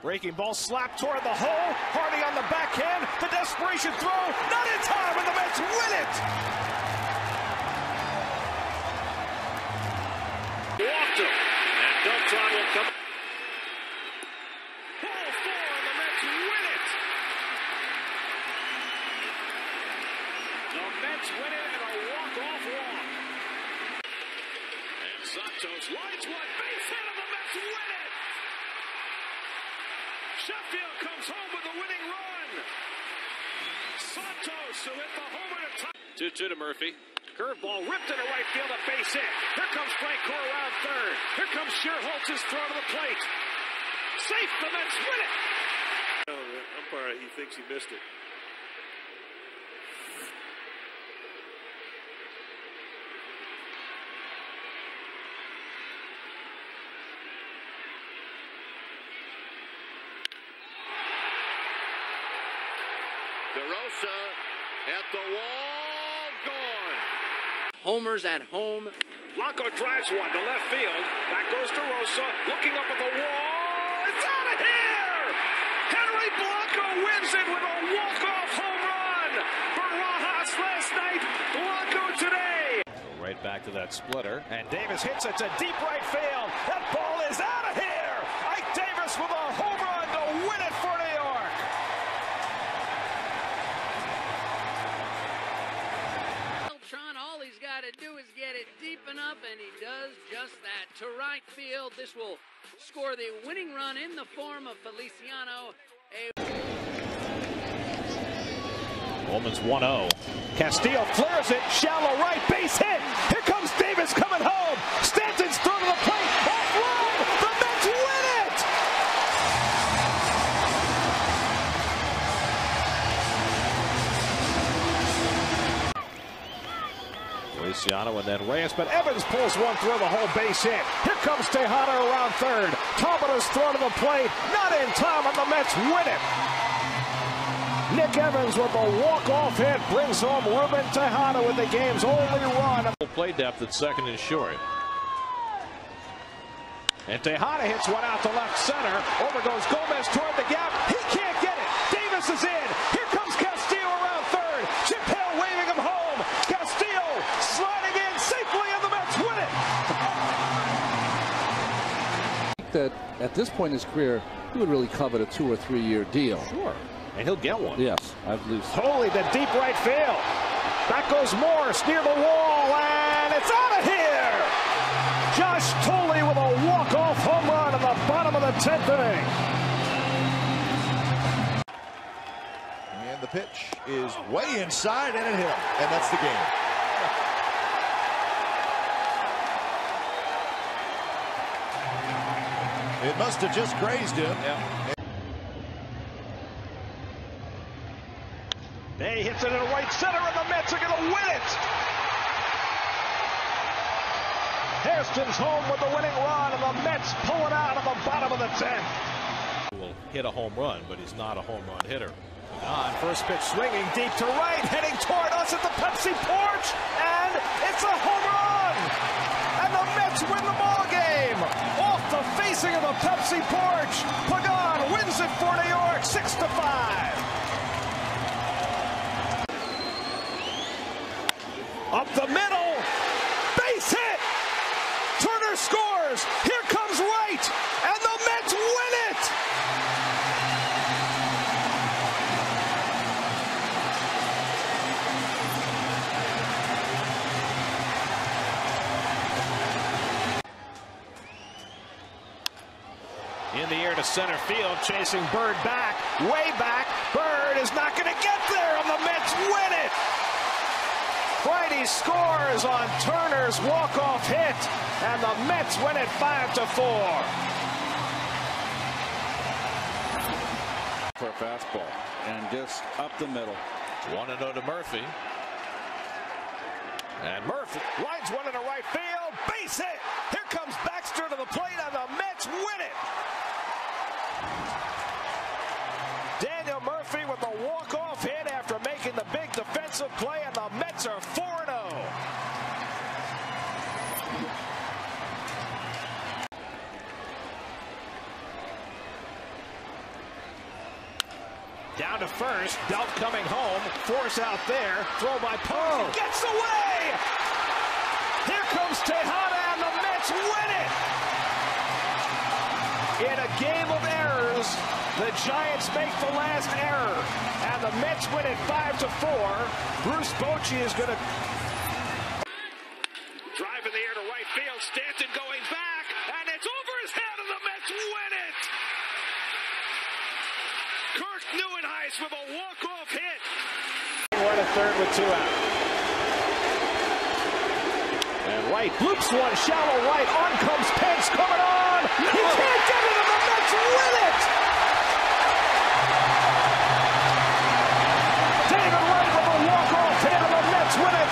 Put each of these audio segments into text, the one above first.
Breaking ball slapped toward the hole. Hardy on the backhand. The desperation throw. Not in time, and the Mets win it. Walked him. And Beltran will come. Ball four, and the Mets win it. The Mets win it in a walk-off walk. And Santos lights one. Base hit, and the Mets win it. Sheffield comes home with the winning run. Santos who hit the homer to tie. 2-2 to Murphy. Curveball ripped into right field, a base hit. Here comes Frank Core around third. Here comes Shearholtz's throw to the plate. Safe, the Mets win it. Oh, the umpire, he thinks he missed it. DeRosa at the wall, gone. Homers at home. Blanco drives one to left field. Back goes DeRosa, looking up at the wall. It's out of here! Henry Blanco wins it with a walk-off home run. Barajas last night, Blanco today. Right back to that splitter. And Davis hits it to deep right field. That ball is out of here! Ike Davis with a home run to win it for New York. All he's got to do is get it deep enough, and he does just that. To right field, this will score the winning run in the form of Feliciano. Bowman's 1-0. Castillo flares it, shallow right, base hit. Here comes Davis coming home. Stanton's thrown to the plate. Offline, the Mets win it! Feliciano and then Reyes, but Evans pulls one through the whole base hit. Here comes Tejada around third. Tomado's thrown to the plate. Not in time, and the Mets win it. Nick Evans with a walk-off hit brings home Ruben Tejada with the game's only run. Play depth at second and short. And Tejada hits one out to left center. Over goes Gomez toward the gap. He can't get it. Davis is in. Here comes Castillo around third. Chip Hill waving him home. Castillo sliding in safely, and the Mets win it. That at this point in his career, he would really covet a 2 or 3 year deal. Sure. And he'll get one. Yes, I believe so. Holy to deep right field. Back goes Morse near the wall, and it's out of here. Josh Tolley with a walk-off home run in the bottom of the 10th inning. And the pitch is way inside, and it hit him. And that's the game. It must have just grazed him. Yeah. He hits it in right center, and the Mets are going to win it. Hairston's home with the winning run, and the Mets pull it out of the bottom of the 10th. Will hit a home run, but he's not a home run hitter. On first pitch, swinging deep to right, heading toward us at the Pepsi porch, and it's a home run. And the Mets win the ball game. Off the facing of the Pepsi porch, Pagan wins it for New York, 6-5. Up the middle, base hit. Turner scores. Here comes Wright, and the Mets win it. In the air to center field, chasing Bird back, way back. Bird is not going to get there, and the Mets win it. Friday scores on Turner's walk-off hit, and the Mets win it 5-4. For a fastball, and just up the middle. 1-0 to Murphy. And Murphy lines one into right field, base hit. Here comes Baxter to the plate, and the Mets win it. Daniel Murphy with the walk-off hit after making the big defensive play, and the Mets are 4-0. Down to first. Belt coming home. Force out there. Throw by Poe. Gets away. Here comes Tejada, and the Mets win it. In a game of errors, the Giants make the last error, and the Mets win it 5-4. Bruce Bochy is going to drive in the air to right field. Stanton going back, and it's over his head, and the Mets win it. Kirk Neuenhuis with a walk-off hit. One at third with 2 out. And right loops one, shallow right. On comes Pence, coming on. No. He can't get it, and the Mets win it. David Wright with a walk-off hit, and the Mets win it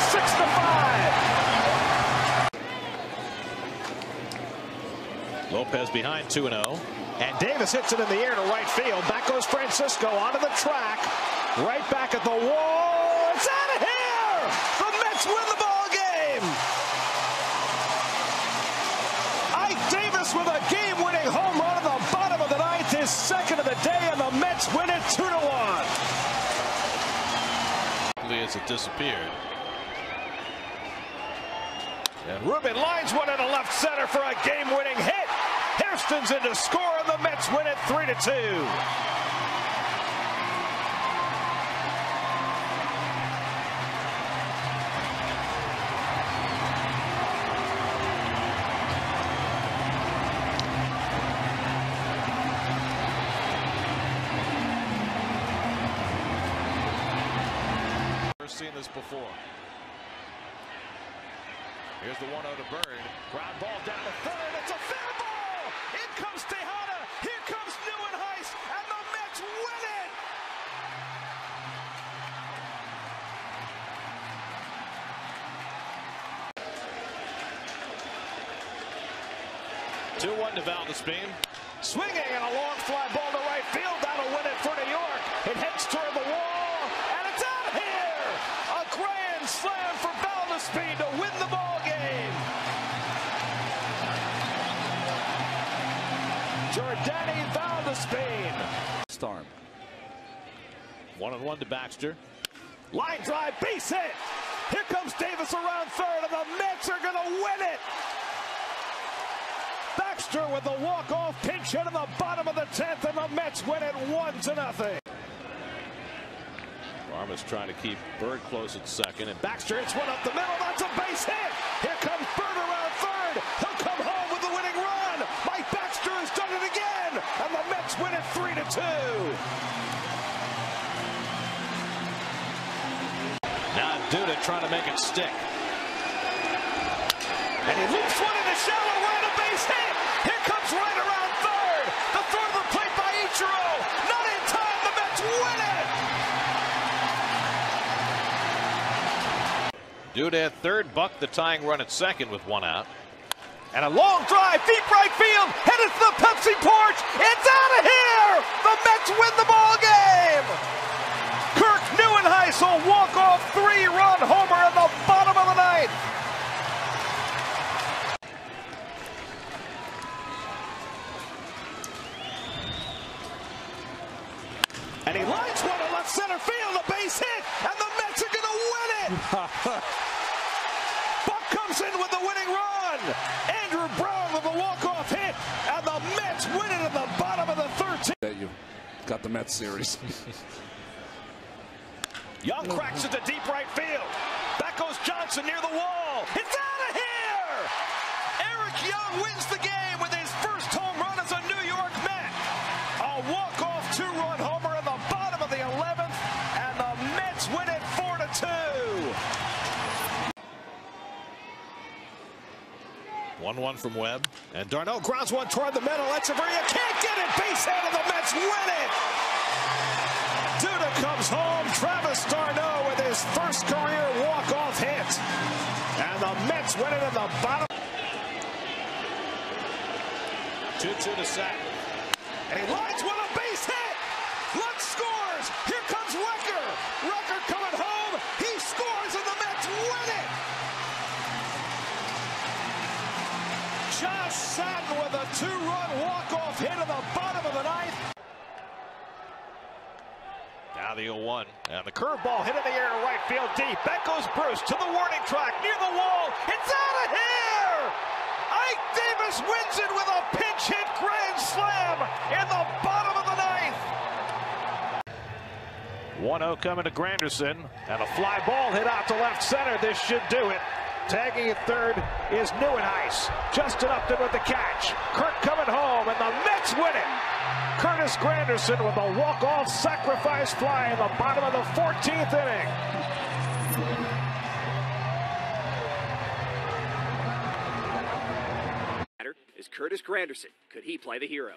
6-5. Lopez behind 2-0. And Davis hits it in the air to right field. Back goes Francisco onto the track. Right back at the wall. It's out of here! The Mets win the ball game! Ike Davis with a game-winning home run in the bottom of the ninth. His second of the day, and the Mets win it 2-1. As it disappeared. And Ruben lines one into left center for a game-winning hit. Hairston's in to score, and the Mets win it 3-2. Never seen this before. Here's the 1-0 to Bird. Ground ball down to third. It's a fair ball. In comes Tejada. Here comes Neuenhuis, and the Mets win it. 2-1 to Valdespin. Swinging and a long fly ball to right field. That'll win it for New York. It heads toward the wall, and it's out of here. A grand slam for Valdespin to win the ball game. Jordani Valdespin. Starm. 1-1 to Baxter. Line drive, base hit. Here comes Davis around third, and the Mets are going to win it. Baxter with the walk-off pinch hit in the bottom of the 10th, and the Mets win it 1-0. Armas trying to keep Bird close at second, and Baxter hits one up the middle. That's a base hit. Here comes Bird around third. He'll come home with the winning run. Mike Baxter has done it again, and the Mets win it 3-2. now Duda trying to make it stick. And he loops one into shallow right, a base hit. Here comes right around third. The throw to the plate by Ichiro. Not in time. The Mets win it. Duda at third, Buck the tying run at second with 1 out. And a long drive, deep right field, headed to the Pepsi porch. It's out of here. The Mets win the ball game. Kirk Neuenhuis will walk off 3-run homer in the bottom of the ninth. And he lines one to left center field, a base hit, and the Mets are going to win it. Buck comes in with the winning run. Andrew Brown with a walk-off hit, and the Mets win it in the bottom of the 13th. That you got the Mets series. Young cracks into deep right field. Back goes Johnson near the wall. It's out of here. Eric Young wins the game with his first home run as a New York Met. A walk-off 2-run homer in the bottom of the 11th, and the Mets win it 4-2. 1-1 from Webb. And Darno grounds one toward the middle. Echeverria can't get it. Base hit, and the Mets win it. Duda comes home. Travis Darno with his first career walk-off hit. And the Mets win it in the bottom. 2-2 to Sack. And he lines one, a base hit. Lutz scores. Here comes Rucker. Rucker coming home. He scores, and the Mets win it. Josh Satin with a 2-run walk-off hit in the bottom of the ninth. the 0-1. And the curveball hit in the air, right field deep. Back goes Bruce to the warning track near the wall. It's out of here! Ike Davis wins it with a pinch hit grand slam in the bottom of the ninth. 1-0 coming to Granderson, and a fly ball hit out to left center. This should do it. Tagging at third is Neuenhuis. Justin Upton with the catch. Kirk coming home, and the Mets win it. Curtis Granderson with a walk-off sacrifice fly in the bottom of the 14th inning. Is Curtis Granderson. Could he play the hero?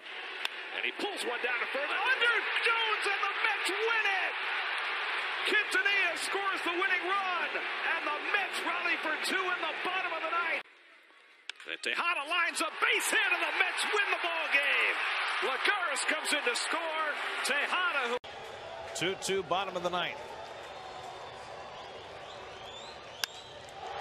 And he pulls one down to further. Under Jones, and the Mets win it! Quintanilla scores the winning run, and the Mets rally for two in the bottom of the ninth. And Tejada lines a base hit, and the Mets win the ball game. Lagares comes in to score. Tejada. 2-2, bottom of the ninth.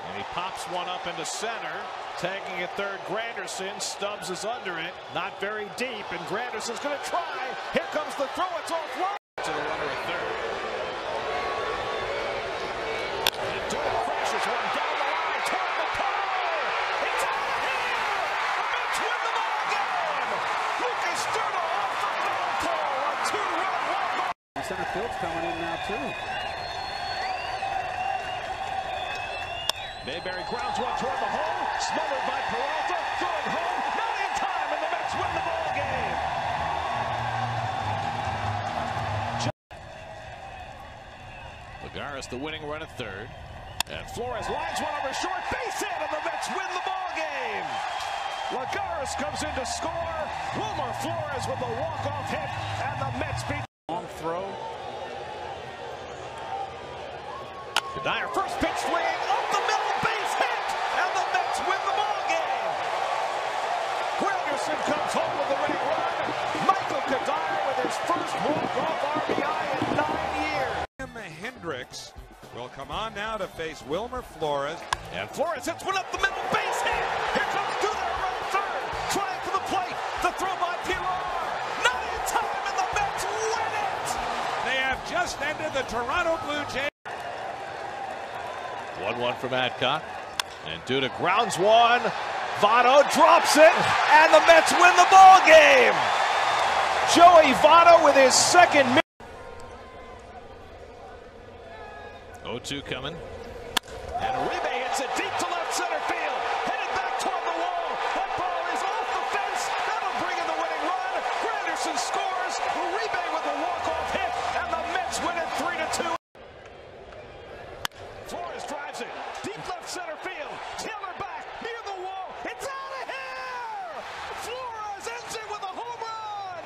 And he pops one up into center. Tagging at third, Granderson. Stubbs is under it. Not very deep, and Granderson's going to try. Here comes the throw. It's offline. To the runner at third. And Duda crashes one down the line toward the pole. It's out of here. The Mets win the ball game. Lucas Duda off the foul pole. A two-run walk-off. Center field's coming in now, too. Mayberry grounds one toward the hole, smothered by Peralta, throwing home, not in time, and the Mets win the ball game. Lagares the winning run at third. And Flores lines one over short, base hit, and the Mets win the ball game. Lagares comes in to score. Wilmer Flores with the walk-off hit, and the Mets beat. Long throw. Dyer first pitch swinging up the middle, base hit, and the Mets win the ball game. Granderson comes home with the winning run. Michael Dyer with his first walk-off RBI in 9 years. Hendricks will come on now to face Wilmer Flores. And Flores hits one up the middle, base hit. Here comes Duda around third, trying for the plate. The throw by Pilar, not in time, and the Mets win it. They have just ended the Toronto Blue Jays. 1-1 from Adcock. And Duda grounds one. Votto drops it, and the Mets win the ball game. Joey Votto with his second. 0-2 coming. And Uribe hits it deep to left center field. Headed back toward the wall. That ball is off the fence. That'll bring in the winning run. Granderson scores. Uribe with a walk-off hit. And the Mets win it 3-2. Flores drives it. Deep left center field. Taylor back near the wall. It's out of here! Flores ends it with a home run!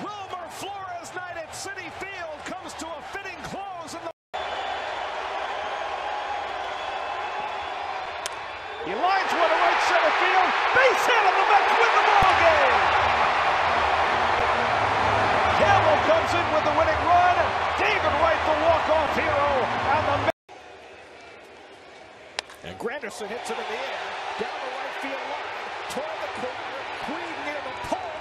Wilmer Flores night at Citi Field comes to a fitting close in the. He lines one to right center field. Base hit, and the Mets win the ball game. Campbell comes in with the winning run. David Wright, the walk-off hero, and the Mets. And Granderson hits it in the air down the right field line toward the corner. Queen near the pole.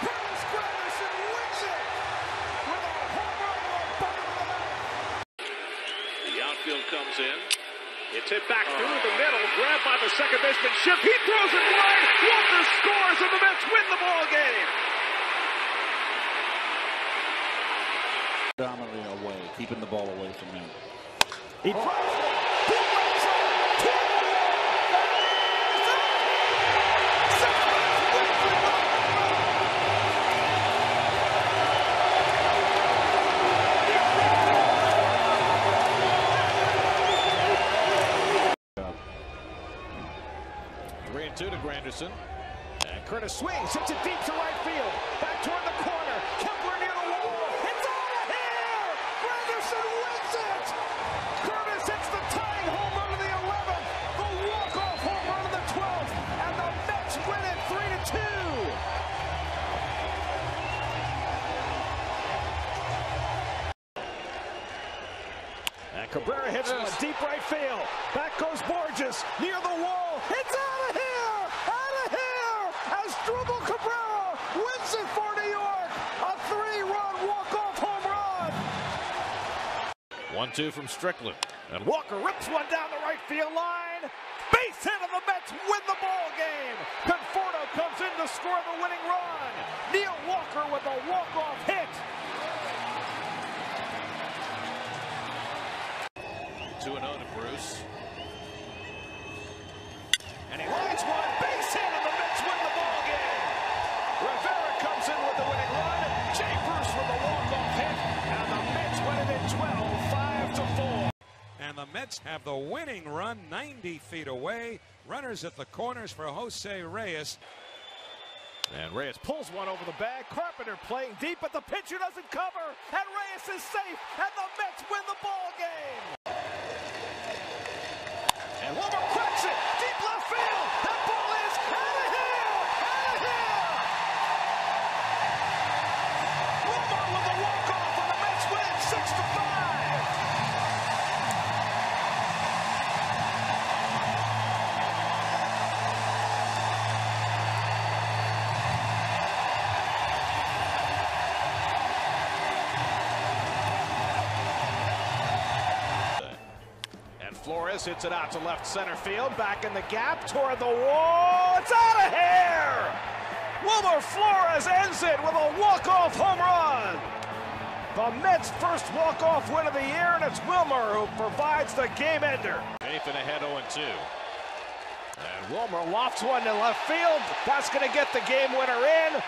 Curtis Granderson wins it with a home run on the bottom of the ninth. The outfield comes in. It's hit back through the middle, grabbed by the second baseman Schiff. He throws it wide. Walker scores, and the Mets win the ball game. Dominantly away, keeping the ball away from him. He drives it. Deep left center. Toward the Three and 2 to Granderson. And Curtis swings, hits it deep to right field. Back toward the corner. Kepler near the wall. It's out of here! Granderson wins it! Curtis hits the tying home run of the 11th, the walk-off home run of the 12th, and the Mets win it 3-2. And Cabrera hits from a deep right field. Back goes Borges near the wall. It's out of here! Out 1-2 from Strickland. And Walker rips one down the right field line. Base hit, and the Mets win the ball game. Conforto comes in to score the winning run. Neil Walker with a walk-off hit. 2-0 to Bruce. And he lines one, base hit, and the Mets win the ball game. Rivera comes in with the winning run. Jay Bruce with a walk-off hit, and the Mets win it in 12, 5-4. And the Mets have the winning run 90 feet away. Runners at the corners for Jose Reyes. And Reyes pulls one over the bag. Carpenter playing deep, but the pitcher doesn't cover. And Reyes is safe, and the Mets win the ball game. And Wilmer cracks it. Deep left field. That ball is out of here. Out of here. Wilmer with a walk-off, and the Mets win 6-5. Flores hits it out to left center field, back in the gap, toward the wall, it's out of here! Wilmer Flores ends it with a walk-off home run! The Mets' first walk-off win of the year, and it's Wilmer who provides the game-ender. Nathan ahead 0-2. And Wilmer lofts one to left field, that's going to get the game-winner in.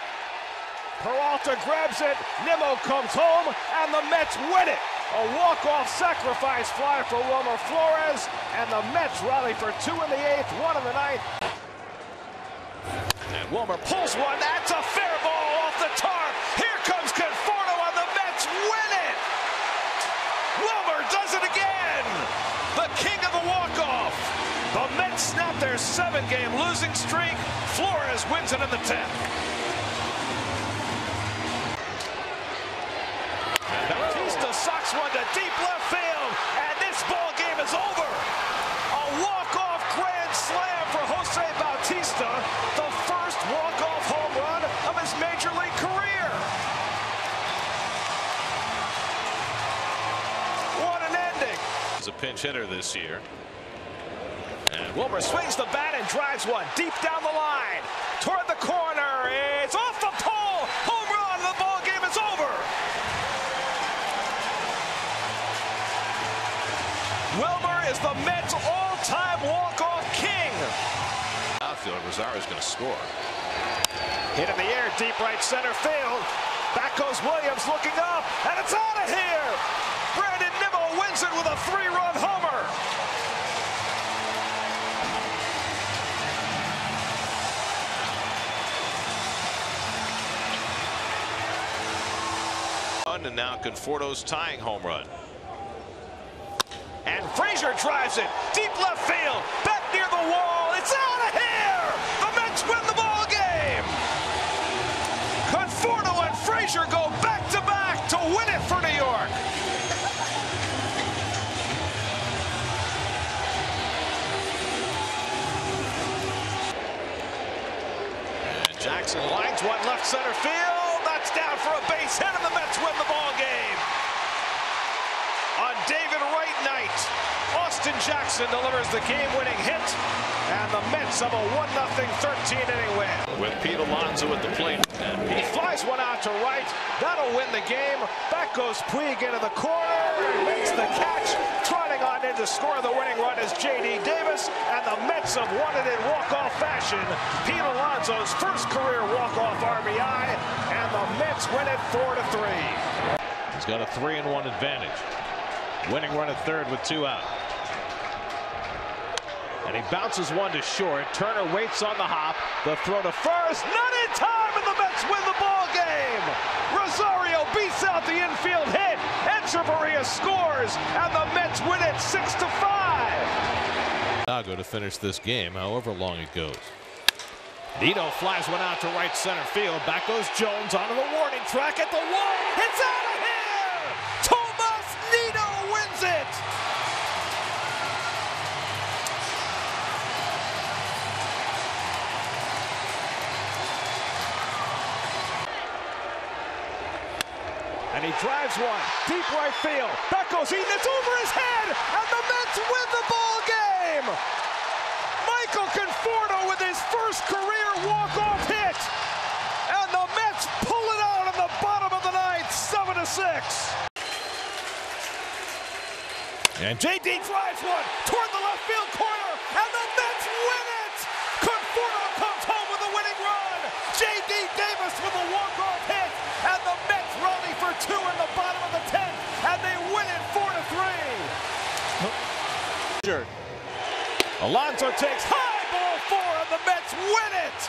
Peralta grabs it, Nimmo comes home, and the Mets win it! A walk-off sacrifice fly for Wilmer Flores, and the Mets rally for 2 in the 8th, 1 in the 9th. And Wilmer pulls one, that's a fair ball off the tarp. Here comes Conforto, and the Mets win it! Wilmer does it again! The king of the walk-off. The Mets snap their 7-game losing streak. Flores wins it in the 10th. Socks one to deep left field, and this ball game is over. A walk-off grand slam for Jose Bautista, the first walk-off home run of his major league career. What an ending. He's a pinch hitter this year. And Wilmer swings the bat and drives one deep down the line. Toward the corner, it's off the pole. Home run, the ball game is over. Wilmer is the Mets' all-time walk-off king. Outfield, Rosario's going to score. Hit in the air, deep right center field. Back goes Williams looking up, and it's out of here. Brandon Nimmo wins it with a 3-run homer. And now Conforto's tying home run. And Frazier drives it deep left field, back near the wall. It's out of here. The Mets win the ball game. Conforto and Frazier go back to back to win it for New York. And Jackson lines one left center field. That's down for a base hit, and the Mets win the ball game. On David Wright night, Austin Jackson delivers the game-winning hit, and the Mets have a 1-0 13-inning win. With Pete Alonso at the plate, and he flies one out to right. That'll win the game. Back goes Puig into the corner, makes the catch. Trotting on in to score the winning run is J.D. Davis, and the Mets have won it in walk-off fashion. Pete Alonso's first career walk-off RBI, and the Mets win it 4-3. He's got a 3-1 advantage. Winning run at third with 2 out. And he bounces one to short. Turner waits on the hop. The throw to first. Not in time, and the Mets win the ball game. Rosario beats out the infield hit. Echeverria scores, and the Mets win it 6-5. Chicago to finish this game, however long it goes. Nito flies one out to right center field. Back goes Jones onto the warning track at the wall. It's out of here! Wins it! And he drives one, deep right field. Back goes Eaton, it's over his head, and the Mets win the ball game! Michael Conforto with his first career walk-off hit, and the Mets pull it out in the bottom of the ninth, 7-6. And J.D. drives one toward the left field corner, and the Mets win it! Conforto comes home with a winning run! J.D. Davis with a walk-off hit, and the Mets rally for two in the bottom of the 10th, and they win it 4-3. Alonso takes high, ball 4, and the Mets win it!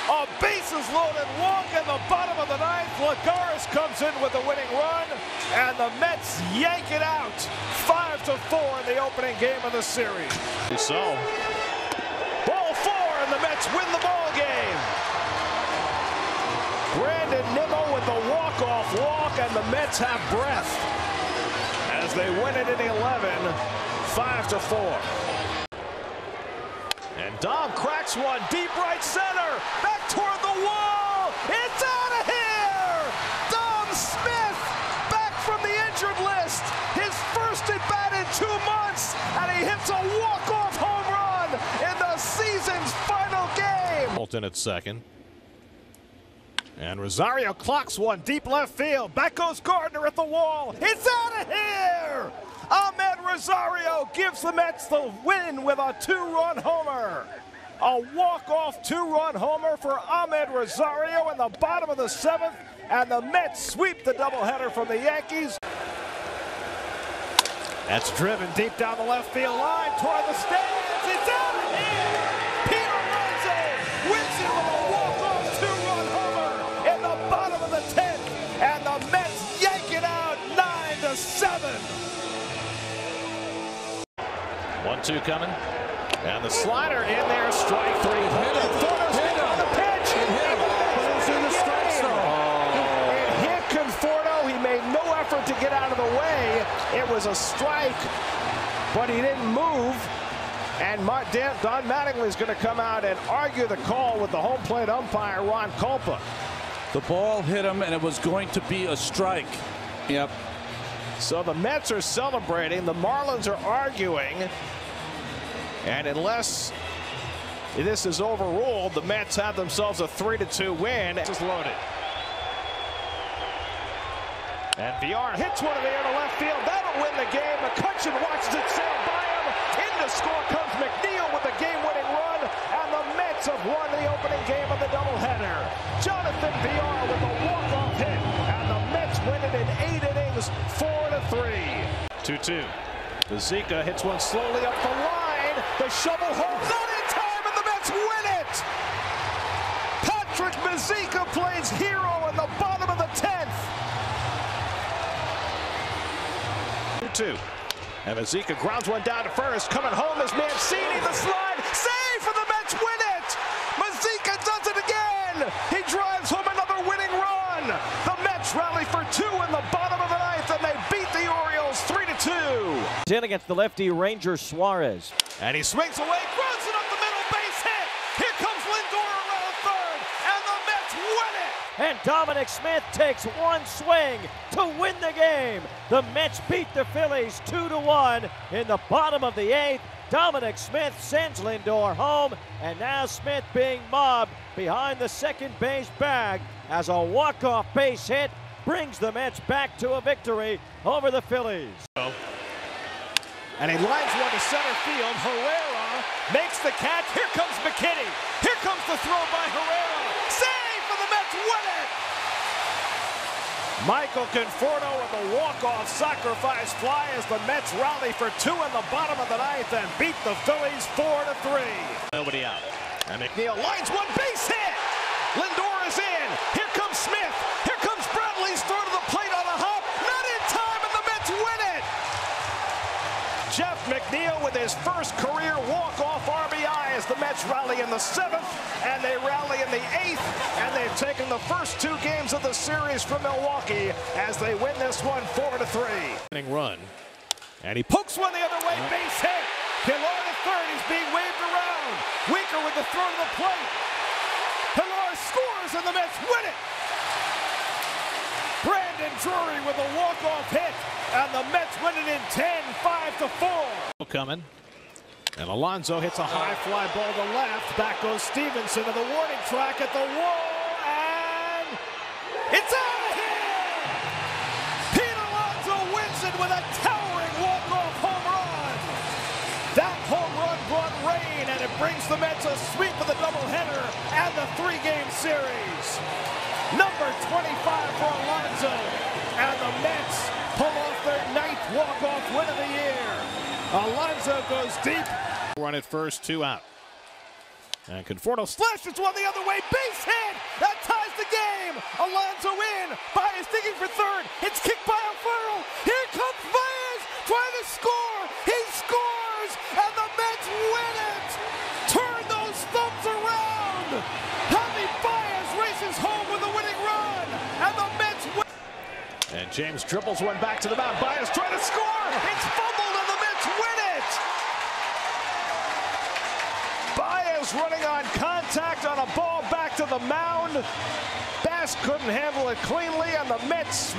A bases-loaded walk in the bottom of the ninth. Lagares comes in with the winning run, and the Mets yank it out 5-4 in the opening game of the series. So, ball 4, and the Mets win the ball game. Brandon Nimmo with the walk-off walk, and the Mets have breath as they win it in 11, 5-4. And Dom cracks one deep right center, back toward the wall. It's out of here! Dom Smith back from the injured list. His first at bat in 2 months, and he hits a walk-off home run in the season's final game. Bolton at second. And Rosario clocks one deep left field. Back goes Gardner at the wall. It's out of here! Ahmed Rosario gives the Mets the win with a 2-run homer. A walk-off 2-run homer for Ahmed Rosario in the bottom of the 7th, and the Mets sweep the doubleheader from the Yankees. That's driven deep down the left field line toward the stands. It's out of here! Peter Alonso wins it with a walk-off 2-run homer in the bottom of the 10th, and the Mets yank it out 9-7. 1-2 coming, and the slider in there, strike 3. Hit on the pitch. It hit Conforto. He made no effort to get out of the way. It was a strike, but he didn't move. And Don Mattingly is going to come out and argue the call with the home plate umpire, Ron Culpa. The ball hit him, and it was going to be a strike. Yep. So the Mets are celebrating. The Marlins are arguing. And unless this is overruled, the Mets have themselves a 3-2 win. This is loaded. And VR hits one in the air to left field. That'll win the game. McCutchen watches it sail by him. In to score comes McNeil with the game-winning run. And the Mets have won the opening game of the doubleheader. Jonathan VR with a walk-off hit. And the Mets win it in 8 innings, 4-3. 2-2. Bazika hits one slowly up the line. The shovel home, not in time, and the Mets win it! Patrick Bazika plays hero in the bottom of the 10th. 2-2. And Bazika grounds one down to first. Coming home is Mancini, the slide. Save for the Mets, win it! Bazika does it again! He drives home another winning run! The Mets rally for 2 in the bottom of the 9th, and they beat the Orioles 3-2. In against the lefty Ranger Suarez. And he swings away, throws it up the middle, base hit. Here comes Lindor around third, and the Mets win it. And Dominic Smith takes one swing to win the game. The Mets beat the Phillies 2-1 in the bottom of the 8th. Dominic Smith sends Lindor home, and now Smith being mobbed behind the second base bag as a walk-off base hit brings the Mets back to a victory over the Phillies. And he lines one to center field. Herrera makes the catch. Here comes McKinney. Here comes the throw by Herrera. Save for the Mets, win it! Michael Conforto with a walk-off sacrifice fly as the Mets rally for 2 in the bottom of the 9th and beat the Phillies 4-3. Nobody out. And McNeil lines one, base hit! Lindor is in. Here comes Smith. Here comes Bradley's throw to the plate on a hop. Not in time, and the Mets win it! Jeff McNeil with his first career walk-off RBI as the Mets rally in the 7th, and they rally in the 8th, and they've taken the first 2 games of the series from Milwaukee as they win this one 4-3. Run, and he pokes one the other way, base hit. Pilar to third, he's being waved around. Winker with the throw to the plate. Pilar scores, and the Mets win it. Brandon Drury with a walk-off hit, and the Mets win it in 10, 5-4. Coming. And Alonso hits a high fly ball to left. Back goes Stevenson to the warning track at the wall, and it's out of here! Pete Alonso wins it with a towering walk-off home run. That home run brought rain, and it brings the Mets a sweep of the doubleheader and the 3-game series. Number 25 for Alonso, and the Mets pull off their 9th walk-off win of the year. Alonso goes deep. Run at first, 2 out. And Conforto slashes one the other way. Base hit! That ties the game! Alonso in. Baez digging for third. It's kicked by Alfaro. Here comes Baez trying to score. He scores, and the Mets win it! Turn those thumbs around! Javi Baez races home with a winning run, and the Mets win. And James dribbles one back to the mound. Baez trying to score. It's fumbled, and the Mets win it! Baez running on contact on a ball back to the mound. Bass couldn't handle it cleanly, and the Mets